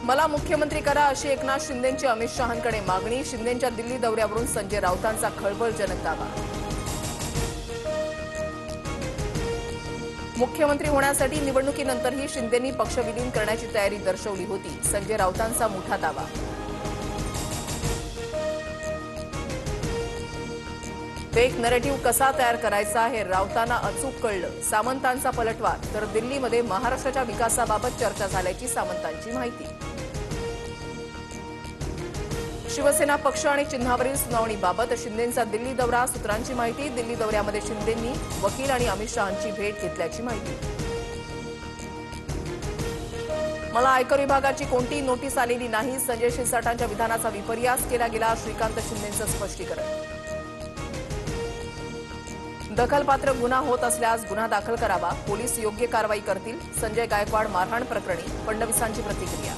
मला मुख्यमंत्री करा अशी एकनाथ शिंदेंची अमित शहांकडे मागणी. शिंदेंच्या दिल्ली दौऱ्यावरून संजय राऊतांचा खळबळजनक दावा. मुख्यमंत्री होण्यासाठी निवडणुकीनंतरही शिंदेंनी पक्ष विलीन करण्याची तयारी दर्शवली होती. संजय राऊतांचा मोठा दावा. फेक नरेटिव्ह कसा तयार करायचा हे राऊतांना अचूक कळलं. सामंतांचा पलटवार. तर दिल्लीमध्ये महाराष्ट्राच्या विकासाबाबत चर्चा झाल्याची सामंतांची माहिती. शिवसेना पक्ष आणि चिन्हावरील सुनावणीबाबत शिंदेंचा दिल्ली दौरा. सूत्रांची माहिती. दिल्ली दौऱ्यामध्ये शिंदेंनी वकील आणि अमित शहांची भेट घेतल्याची माहिती. मला आयकर विभागाची कोणतीही नोटीस आलेली नाही. संजय शिरसाटांच्या विधानाचा विपर्यास केला गेला. श्रीकांत शिंदेंचं स्पष्टीकरण. दखलपात्र गुन्हा होत असल्यास गुन्हा दाखल करावा. पोलीस योग्य कारवाई करतील. संजय गायकवाड मारहाण प्रकरणी फडणवीसांची प्रतिक्रिया.